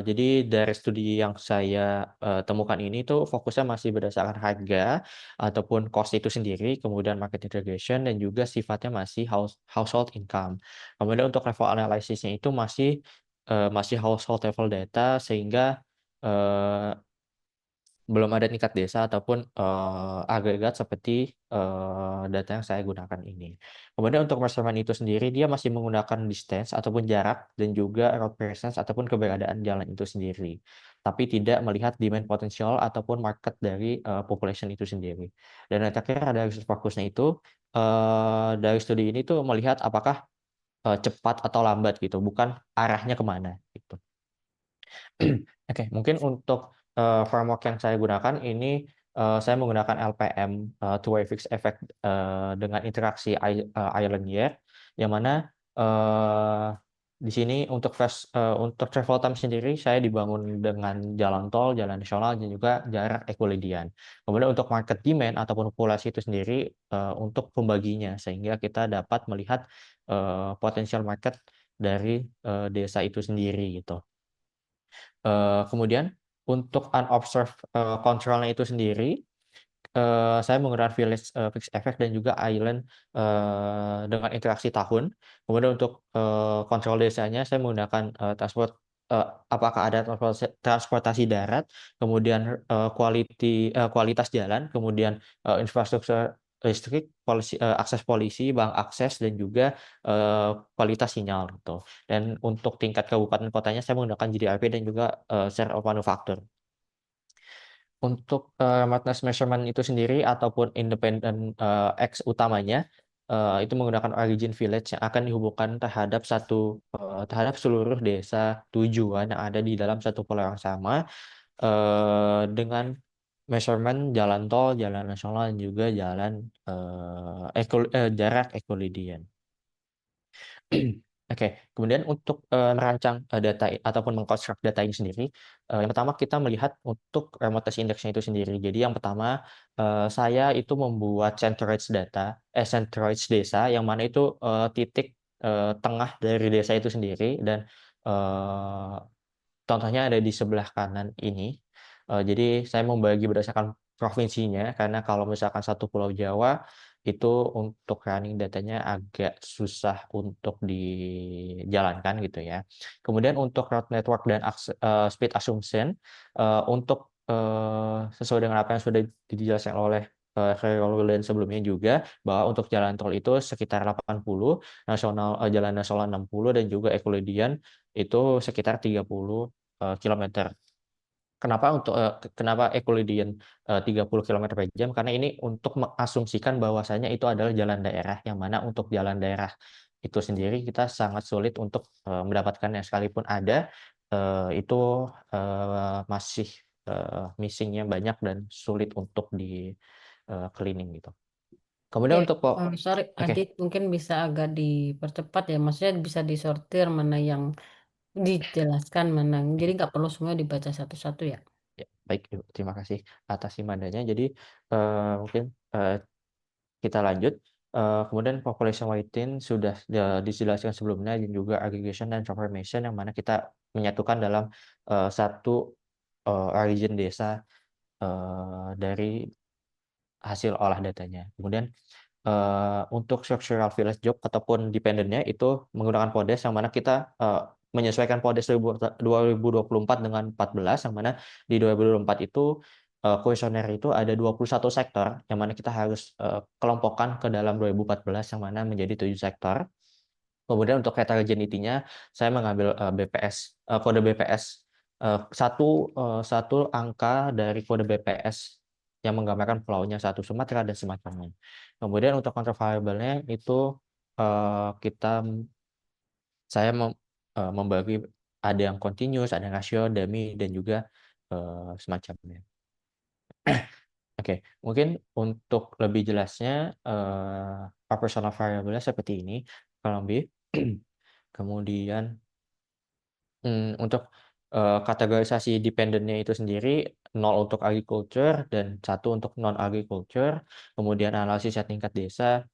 Jadi dari studi yang saya temukan ini tuh fokusnya masih berdasarkan harga ataupun cost itu sendiri, kemudian market integration dan juga sifatnya masih household income. Kemudian untuk level analisisnya itu masih household level data, sehingga eh, belum ada tingkat desa ataupun agregat seperti data yang saya gunakan ini. Kemudian untuk measurement itu sendiri dia masih menggunakan distance ataupun jarak dan juga road presence ataupun keberadaan jalan itu sendiri. Tapi tidak melihat demand potential ataupun market dari population itu sendiri. Dan yang terakhir ada research fokusnya itu dari studi ini tuh melihat apakah cepat atau lambat gitu, bukan arahnya kemana gitu. Oke, mungkin untuk framework yang saya gunakan ini saya menggunakan LPM two-way fixed effect dengan interaksi island year, yang mana di sini untuk travel time sendiri saya dibangun dengan jalan tol, jalan nasional dan juga jarak Euclidean. Kemudian untuk market demand ataupun populasi itu sendiri untuk pembaginya, sehingga kita dapat melihat potensial market dari desa itu sendiri gitu. Kemudian untuk unobserved control-nya itu sendiri, saya menggunakan village fixed effect dan juga island dengan interaksi tahun. Kemudian untuk kontrol desanya saya menggunakan apakah ada transportasi darat, kemudian kualitas jalan, kemudian infrastruktur listrik, akses polisi, bank akses dan juga kualitas sinyal gitu. Dan untuk tingkat kabupaten kotanya saya menggunakan GDRP dan juga share of manufacture. Untuk remoteness measurement itu sendiri ataupun independent X utamanya itu menggunakan origin village yang akan dihubungkan terhadap seluruh desa tujuan yang ada di dalam satu pulau yang sama dengan measurement jalan tol, jalan nasional dan juga jarak Euclidean. Oke, kemudian untuk merancang data ataupun mengkonstruk data ini sendiri, yang pertama kita melihat untuk remoteness index-nya itu sendiri. Jadi yang pertama saya itu membuat centroids desa, yang mana itu titik tengah dari desa itu sendiri, dan contohnya ada di sebelah kanan ini. Jadi saya membagi berdasarkan provinsinya, karena kalau misalkan satu Pulau Jawa itu untuk running datanya agak susah untuk dijalankan gitu ya. Kemudian untuk route network dan speed assumption untuk sesuai dengan apa yang sudah dijelaskan oleh Khairul sebelumnya juga, bahwa untuk jalan tol itu sekitar 80, jalan nasional 60 dan juga Euclidean itu sekitar 30 kilometer. Kenapa Euclidean 30 km per jam? Karena ini untuk mengasumsikan bahwasanya itu adalah jalan daerah, yang mana untuk jalan daerah itu sendiri kita sangat sulit untuk mendapatkannya, sekalipun ada itu masih missing-nya banyak dan sulit untuk di cleaning gitu. Kemudian Ya, untuk sorry, oke. Adit mungkin bisa agak dipercepat ya. Maksudnya bisa disortir mana yang dijelaskan, mana. Jadi nggak perlu semua dibaca satu-satu ya. Ya, baik, Ibu. Terima kasih atas imbahannya. Jadi mungkin kita lanjut. Kemudian population weighting sudah dijelaskan sebelumnya, dan juga aggregation dan transformation, yang mana kita menyatukan dalam satu origin desa dari hasil olah datanya. Kemudian untuk structural village job ataupun dependent-nya itu menggunakan Podes, yang mana kita menyesuaikan Podes 2024 dengan 14, yang mana di 2024 itu kuesioner itu ada 21 sektor, yang mana kita harus kelompokkan ke dalam 2014, yang mana menjadi 7 sektor. Kemudian untuk heterogeneity-nya saya mengambil kode BPS satu angka dari kode BPS yang menggambarkan pulaunya, satu Sumatera dan semacamnya. Kemudian untuk control variable-nya itu kita saya membagi ada yang continuous, ada yang ratio, dummy, dan juga semacamnya. Oke, mungkin untuk lebih jelasnya operational variable seperti ini kurang lebih. Kemudian untuk kategorisasi dependennya itu sendiri 0 untuk agriculture dan 1 untuk non agriculture. Kemudian analisisnya tingkat desa,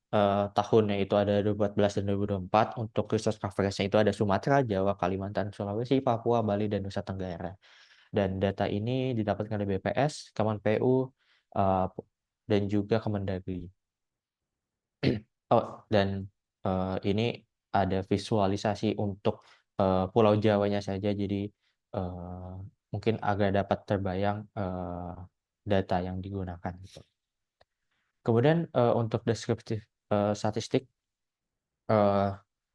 tahunnya itu ada 2014 dan 2024. Untuk resource coverage-nya itu ada Sumatera, Jawa, Kalimantan, Sulawesi, Papua, Bali, dan Nusa Tenggara. Dan data ini didapatkan dari BPS, Kemenpu, dan juga Kemendagri. Oh, dan ini ada visualisasi untuk Pulau Jawanya saja, jadi mungkin agak dapat terbayang data yang digunakan gitu. Kemudian untuk deskriptif statistik,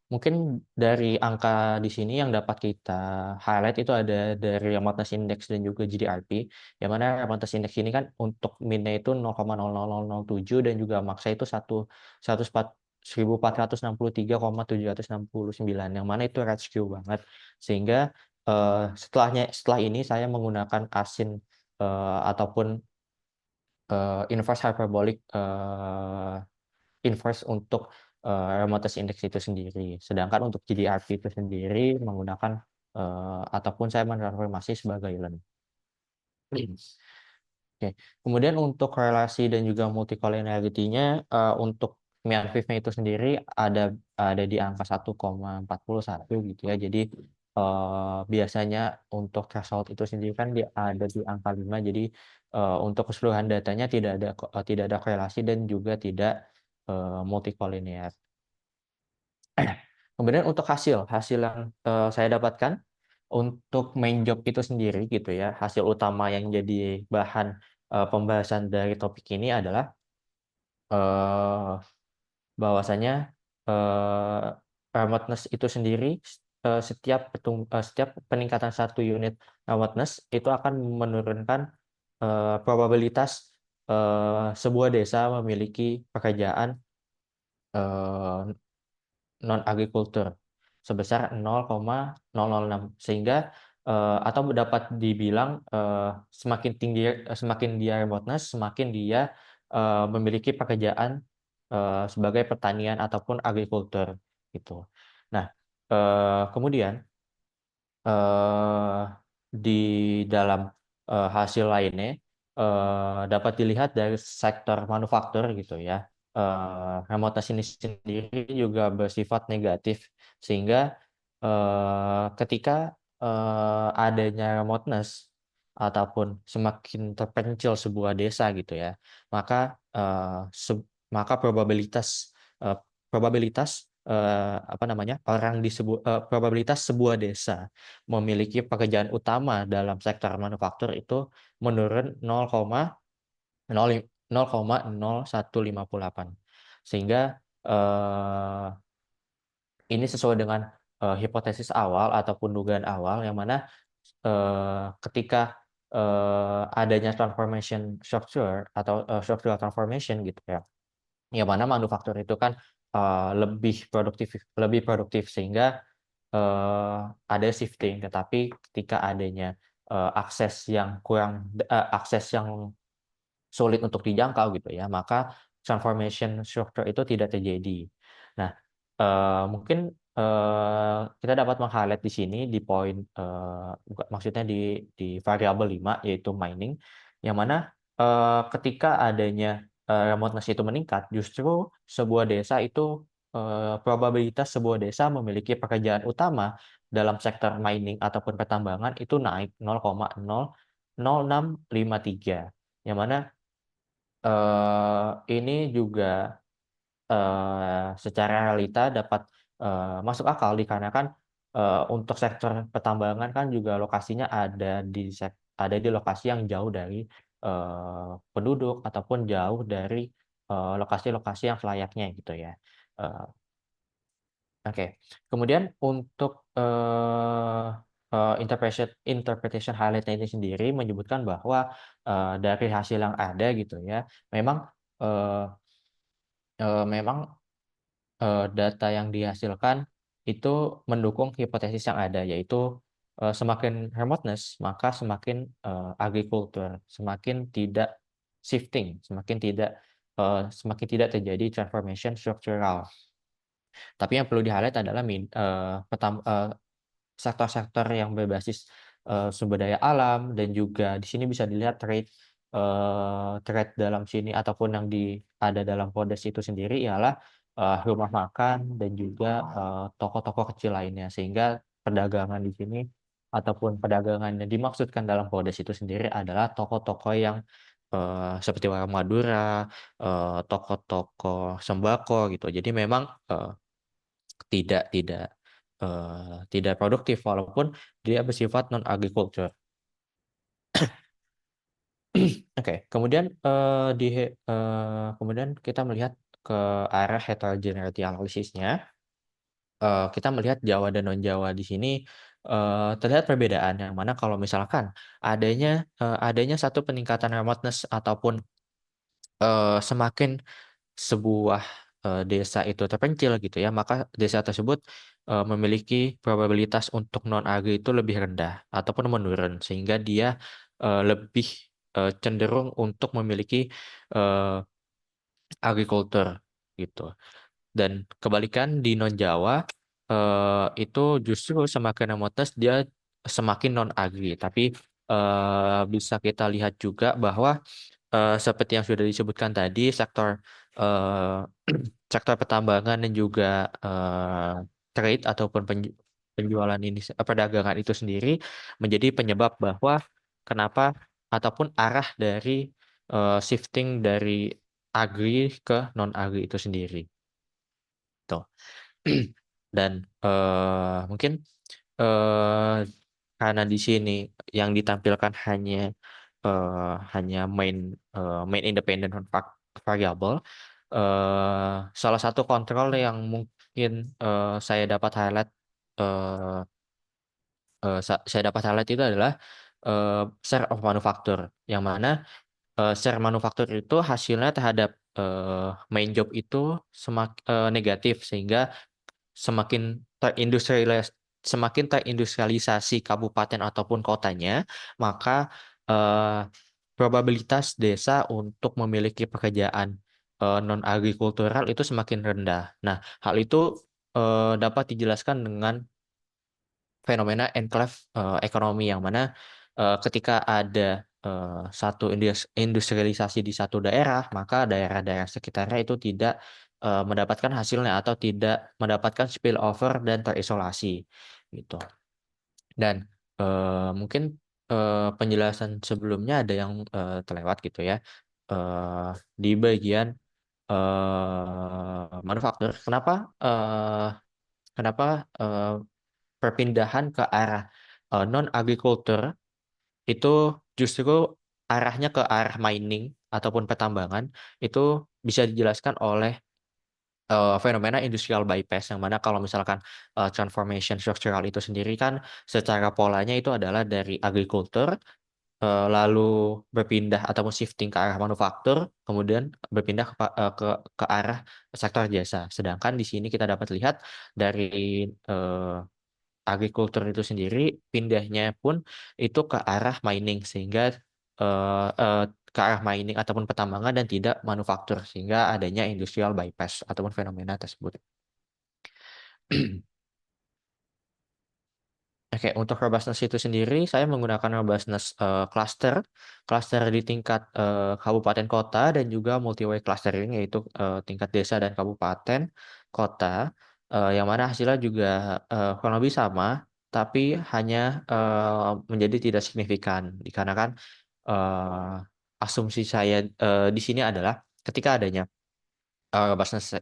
mungkin dari angka di sini yang dapat kita highlight itu ada dari remoteness index dan juga GDRP, yang mana remoteness index ini kan untuk min-nya itu 0,00007 dan juga max-nya itu 1463,769, yang mana itu rescue banget. Sehingga setelah ini saya menggunakan asin ataupun inverse hyperbolic inverse untuk remoteness index itu sendiri. Sedangkan untuk GDRP itu sendiri menggunakan ataupun saya mentransformasi sebagai ln. Oke. Kemudian untuk korelasi dan juga multicollinearity-nya untuk Mianviv-nya itu sendiri ada di angka 1,41 gitu ya. Jadi biasanya untuk threshold itu sendiri kan ada di angka 5. Jadi untuk keseluruhan datanya tidak ada korelasi dan juga tidak multicollinear. Kemudian untuk hasil yang saya dapatkan untuk main job itu sendiri gitu ya, hasil utama yang jadi bahan pembahasan dari topik ini adalah bahwasanya remoteness itu sendiri setiap peningkatan 1 unit remoteness itu akan menurunkan probabilitas sebuah desa memiliki pekerjaan non agriculture sebesar 0,006, sehingga atau dapat dibilang semakin dia remoteness, semakin dia memiliki pekerjaan sebagai pertanian ataupun agriculture gitu. Nah, kemudian di dalam hasil lainnya dapat dilihat dari sektor manufaktur gitu ya. Remoteness ini sendiri juga bersifat negatif, sehingga ketika adanya remoteness ataupun semakin terpencil sebuah desa gitu ya, maka probabilitas probabilitas sebuah desa memiliki pekerjaan utama dalam sektor manufaktur itu menurun 0,0158. Sehingga ini sesuai dengan hipotesis awal ataupun dugaan awal, yang mana ketika adanya transformation structure atau structural transformation gitu ya, yang mana manufaktur itu kan lebih produktif sehingga ada shifting. Tetapi ketika adanya akses yang sulit untuk dijangkau gitu ya, maka transformation structure itu tidak terjadi. Nah, mungkin kita dapat meng-highlight di sini di poin maksudnya di variabel 5 yaitu mining, yang mana ketika adanya remoteness itu meningkat, justru sebuah desa itu probabilitas sebuah desa memiliki pekerjaan utama dalam sektor mining ataupun pertambangan itu naik 0,00653, yang mana ini juga secara realita dapat masuk akal dikarenakan untuk sektor pertambangan kan juga lokasinya ada di lokasi yang jauh dari penduduk ataupun jauh dari lokasi-lokasi yang selayaknya gitu ya. Oke. Kemudian untuk interpretation highlight ini sendiri menyebutkan bahwa dari hasil yang ada gitu ya, memang data yang dihasilkan itu mendukung hipotesis yang ada, yaitu semakin remoteness maka semakin agriculture semakin tidak shifting, semakin tidak terjadi transformation struktural. Tapi yang perlu di-highlight adalah sektor-sektor yang berbasis sumber daya alam, dan juga di sini bisa dilihat trade dalam sini ataupun yang ada dalam Podes itu sendiri ialah rumah makan dan juga toko-toko kecil lainnya, sehingga perdagangan di sini ataupun perdagangan yang dimaksudkan dalam Podes itu sendiri adalah toko-toko yang seperti warung Madura, toko-toko sembako gitu. Jadi memang tidak tidak tidak produktif walaupun dia bersifat non agriculture. Oke, kemudian kemudian kita melihat ke arah heterogeneity analisisnya. Kita melihat Jawa dan non Jawa di sini terlihat perbedaan, yang mana kalau misalkan adanya satu peningkatan remoteness ataupun semakin sebuah desa itu terpencil gitu ya, maka desa tersebut memiliki probabilitas untuk non agri itu lebih rendah ataupun menurun, sehingga dia lebih cenderung untuk memiliki eh, agriculture gitu. Dan kebalikan di non Jawa itu justru semakin remoteness dia semakin non agri. Tapi bisa kita lihat juga bahwa seperti yang sudah disebutkan tadi, eh, sektor pertambangan dan juga trade ataupun penjualan ini, perdagangan itu sendiri menjadi penyebab bahwa kenapa ataupun arah dari shifting dari agri ke non agri itu sendiri. Tuh. Dan mungkin eh, karena di sini yang ditampilkan hanya main independent variable, salah satu kontrol yang mungkin eh, saya dapat highlight itu adalah share of manufacture, yang mana share manufaktur itu hasilnya terhadap main job itu negatif, sehingga semakin terindustrialisasi kabupaten ataupun kotanya, maka eh, probabilitas desa untuk memiliki pekerjaan non agrikultural itu semakin rendah. Nah, hal itu dapat dijelaskan dengan fenomena enclave ekonomi, yang mana ketika ada satu industrialisasi di satu daerah, maka daerah-daerah sekitarnya itu tidak mendapatkan hasilnya atau tidak mendapatkan spillover dan terisolasi gitu. Dan mungkin penjelasan sebelumnya ada yang terlewat gitu ya, di bagian manufaktur. Kenapa perpindahan ke arah non agriculture itu justru arahnya ke arah mining ataupun pertambangan, itu bisa dijelaskan oleh fenomena industrial bypass, yang mana kalau misalkan transformation struktural itu sendiri kan secara polanya itu adalah dari agriculture lalu berpindah atau shifting ke arah manufaktur, kemudian berpindah ke arah sektor jasa. Sedangkan di sini kita dapat lihat dari agriculture itu sendiri pindahnya pun itu ke arah mining, sehingga ke arah mining ataupun pertambangan dan tidak manufaktur, sehingga adanya industrial bypass ataupun fenomena tersebut. Oke, untuk robustness itu sendiri saya menggunakan robustness cluster di tingkat kabupaten kota dan juga multi-way clustering, yaitu tingkat desa dan kabupaten kota, yang mana hasilnya juga kurang lebih sama, tapi hanya menjadi tidak signifikan, dikarenakan asumsi saya di sini adalah ketika adanya robustness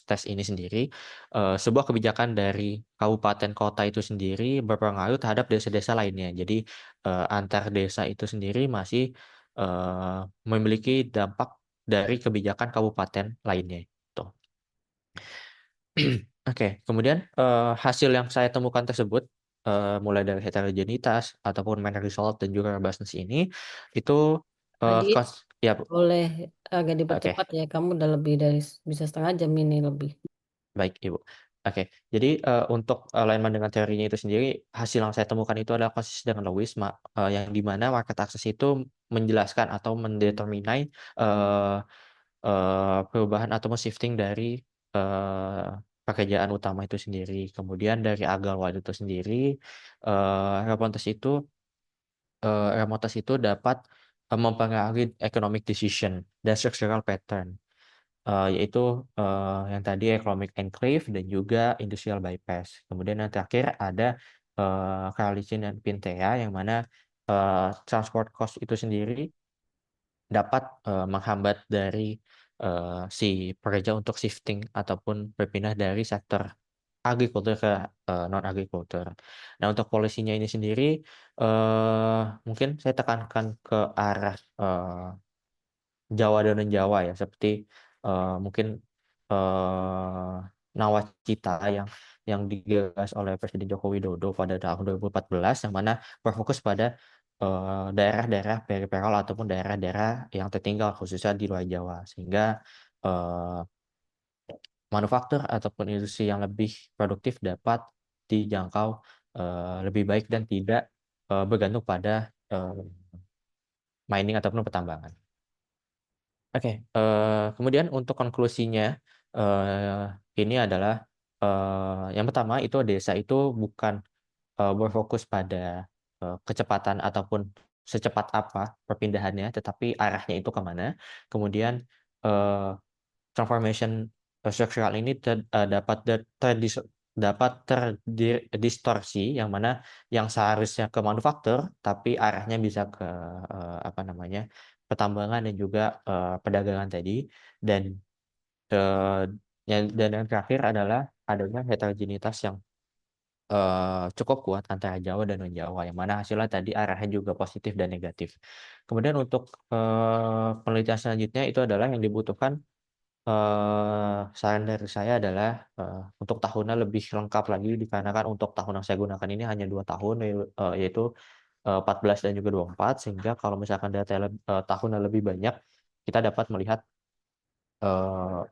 test ini sendiri, sebuah kebijakan dari kabupaten kota itu sendiri berpengaruh terhadap desa-desa lainnya. Jadi antar desa itu sendiri masih memiliki dampak dari kebijakan kabupaten lainnya. Tuh. Oke, kemudian hasil yang saya temukan tersebut, mulai dari heterogenitas ataupun main result dan juga robustness ini, itu Adit, ya Bu. boleh agak Oke, dipercepat ya. Kamu udah lebih dari bisa setengah jam ini lebih. baik Ibu. Oke, jadi untuk alignment dengan teorinya itu sendiri, hasil yang saya temukan itu adalah konsis dengan Lewis, yang di mana market access itu menjelaskan atau mendeterminai perubahan atau shifting dari pekerjaan utama itu sendiri. Kemudian dari Agarwal itu sendiri, remotes itu dapat mempengaruhi economic decision dan structural pattern, yaitu yang tadi economic enclave dan juga industrial bypass. Kemudian yang terakhir ada Coalition dan Pintea, yang mana transport cost itu sendiri dapat menghambat dari si pekerja untuk shifting ataupun berpindah dari sektor agrikultur ke non agrikultur. Nah, untuk polisinya ini sendiri, mungkin saya tekankan ke arah Jawa dan non-Jawa ya, seperti mungkin eh, Nawacita yang digagas oleh Presiden Joko Widodo pada tahun 2014, yang mana berfokus pada daerah-daerah periferal ataupun daerah-daerah yang tertinggal khususnya di luar Jawa, sehingga eh, manufaktur ataupun industri yang lebih produktif dapat dijangkau lebih baik dan tidak bergantung pada mining ataupun pertambangan. Oke, kemudian untuk konklusinya, ini adalah yang pertama itu desa itu bukan berfokus pada kecepatan ataupun secepat apa perpindahannya, tetapi arahnya itu kemana. Kemudian eh, transformation struktural ini dapat terdistorsi, yang mana yang seharusnya ke manufaktur tapi arahnya bisa ke apa namanya, pertambangan dan juga perdagangan tadi. Dan eh, yang terakhir adalah adanya heterogenitas yang cukup kuat antara Jawa dan non-Jawa, yang mana hasilnya tadi arahnya juga positif dan negatif. Kemudian untuk penelitian selanjutnya itu adalah yang dibutuhkan, saran dari saya adalah untuk tahunnya lebih lengkap lagi, dikarenakan untuk tahun yang saya gunakan ini hanya 2 tahun, yaitu 14 dan juga 24, sehingga kalau misalkan data tahunnya lebih banyak, kita dapat melihat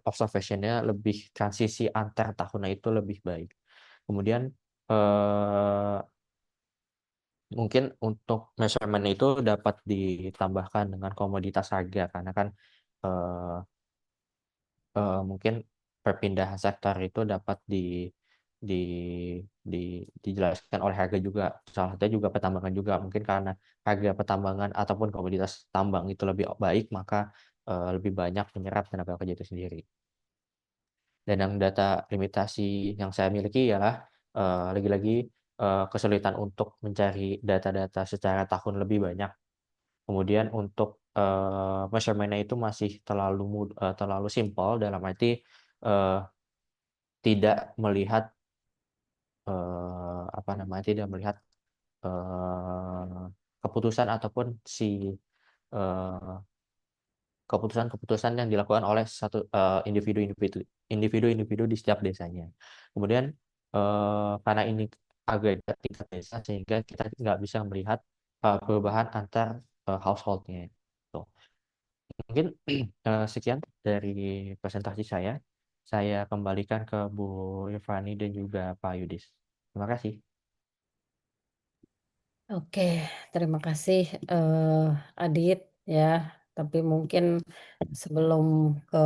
observation-nya lebih, transisi antar tahunnya itu lebih baik. Kemudian eh, mungkin untuk measurement itu dapat ditambahkan dengan komoditas harga, karena kan eh, mungkin perpindahan sektor itu dapat di, dijelaskan oleh harga juga. Salah satunya juga pertambangan juga. Mungkin karena harga pertambangan ataupun komoditas tambang itu lebih baik, maka lebih banyak menyerap tenaga kerja itu sendiri. Dan yang data limitasi yang saya miliki ialah lagi-lagi kesulitan untuk mencari data-data secara tahun lebih banyak. Kemudian untuk measurement-nya itu masih terlalu simpel, dalam arti eh, tidak melihat apa namanya, tidak melihat eh, keputusan ataupun eh, keputusan-keputusan yang dilakukan oleh satu individu-individu di setiap desanya. Kemudian karena ini agregat tingkat desa, sehingga kita nggak bisa melihat perubahan antar household-nya. Tuh. Mungkin sekian dari presentasi saya. Saya kembalikan ke Bu Irvani dan juga Pak Yudis. Terima kasih. Oke, terima kasih Adit ya. Tapi mungkin sebelum ke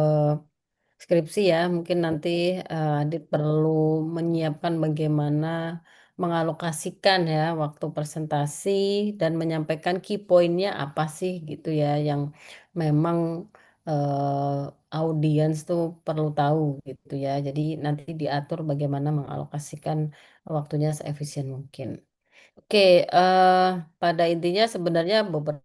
skripsi ya, mungkin nanti Adit perlu menyiapkan bagaimana mengalokasikan ya waktu presentasi dan menyampaikan key pointnya apa sih gitu ya, yang memang audiens tuh perlu tahu gitu ya. Jadi nanti diatur bagaimana mengalokasikan waktunya seefisien mungkin. Oke, pada intinya sebenarnya beberapa